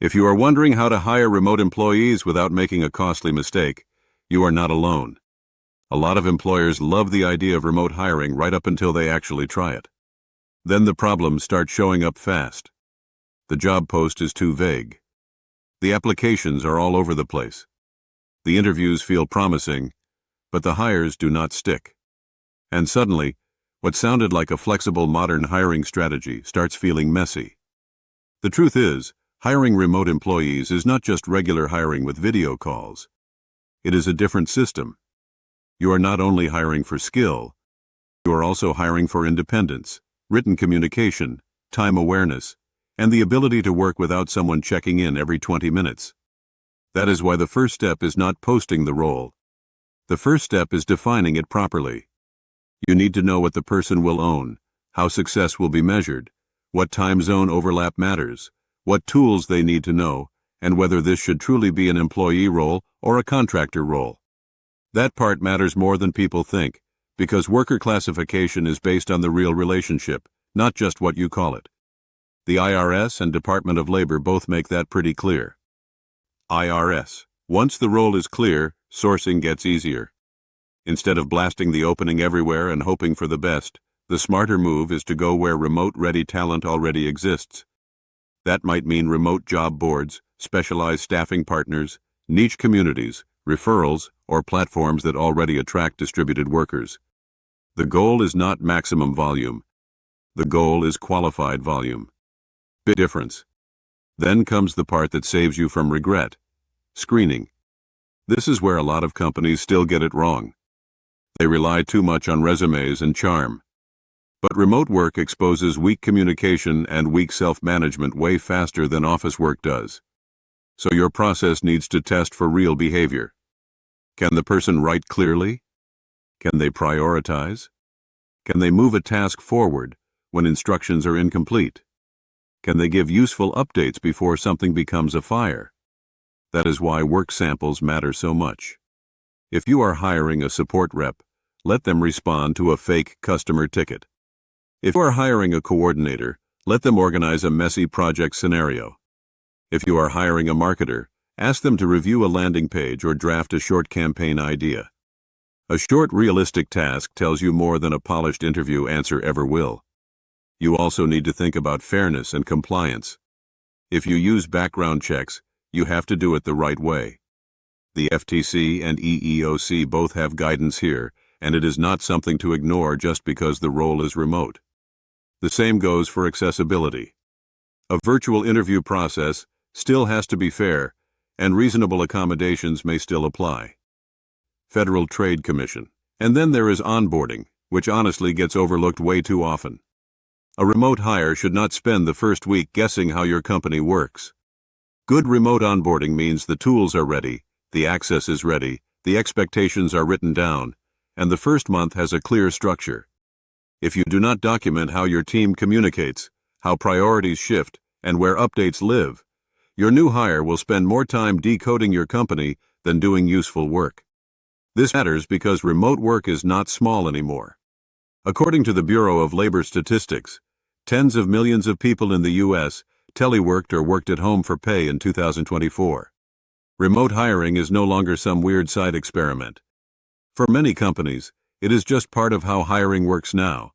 If you are wondering how to hire remote employees without making a costly mistake, you are not alone. A lot of employers love the idea of remote hiring right up until they actually try it. Then the problems start showing up fast. The job post is too vague. The applications are all over the place. The interviews feel promising, but the hires do not stick. And suddenly, what sounded like a flexible modern hiring strategy starts feeling messy. The truth is, hiring remote employees is not just regular hiring with video calls. It is a different system. You are not only hiring for skill, you are also hiring for independence, written communication, time awareness, and the ability to work without someone checking in every 20 minutes. That is why the first step is not posting the role. The first step is defining it properly. You need to know what the person will own, how success will be measured, what time zone overlap matters, what tools they need to know, and whether this should truly be an employee role or a contractor role. That part matters more than people think, because worker classification is based on the real relationship, not just what you call it. The IRS and Department of Labor both make that pretty clear. IRS. Once the role is clear, sourcing gets easier. Instead of blasting the opening everywhere and hoping for the best, the smarter move is to go where remote-ready talent already exists. That might mean remote job boards, specialized staffing partners, niche communities, referrals, or platforms that already attract distributed workers. The goal is not maximum volume. The goal is qualified volume. Big difference. Then comes the part that saves you from regret. Screening. This is where a lot of companies still get it wrong. They rely too much on resumes and charm. But remote work exposes weak communication and weak self-management way faster than office work does. So your process needs to test for real behavior. Can the person write clearly? Can they prioritize? Can they move a task forward when instructions are incomplete? Can they give useful updates before something becomes a fire? That is why work samples matter so much. If you are hiring a support rep, let them respond to a fake customer ticket. If you are hiring a coordinator, let them organize a messy project scenario. If you are hiring a marketer, ask them to review a landing page or draft a short campaign idea. A short, realistic task tells you more than a polished interview answer ever will. You also need to think about fairness and compliance. If you use background checks, you have to do it the right way. The FTC and EEOC both have guidance here, and it is not something to ignore just because the role is remote. The same goes for accessibility. A virtual interview process still has to be fair, and reasonable accommodations may still apply. Federal Trade Commission. And then there is onboarding, which honestly gets overlooked way too often. A remote hire should not spend the first week guessing how your company works. Good remote onboarding means the tools are ready, the access is ready, the expectations are written down, and the first month has a clear structure. If you do not document how your team communicates, how priorities shift, and where updates live, your new hire will spend more time decoding your company than doing useful work. This matters because remote work is not small anymore. According to the Bureau of Labor Statistics, tens of millions of people in the U.S. teleworked or worked at home for pay in 2024. Remote hiring is no longer some weird side experiment. For many companies, it is just part of how hiring works now.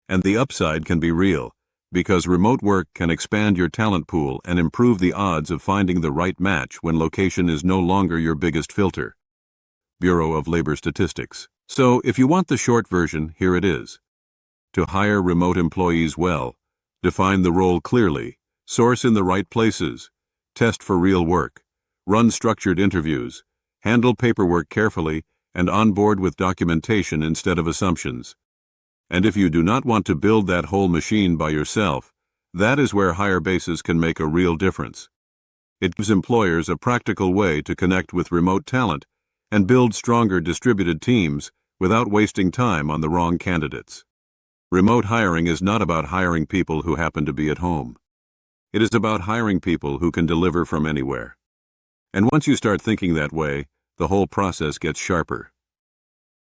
And the upside can be real, because remote work can expand your talent pool and improve the odds of finding the right match when location is no longer your biggest filter. Bureau of Labor Statistics. So, if you want the short version, here it is. To hire remote employees well, define the role clearly, source in the right places, test for real work, run structured interviews, handle paperwork carefully, and onboard with documentation instead of assumptions. And if you do not want to build that whole machine by yourself, that is where HireBasis can make a real difference. It gives employers a practical way to connect with remote talent and build stronger distributed teams without wasting time on the wrong candidates. Remote hiring is not about hiring people who happen to be at home. It is about hiring people who can deliver from anywhere. And once you start thinking that way, the whole process gets sharper.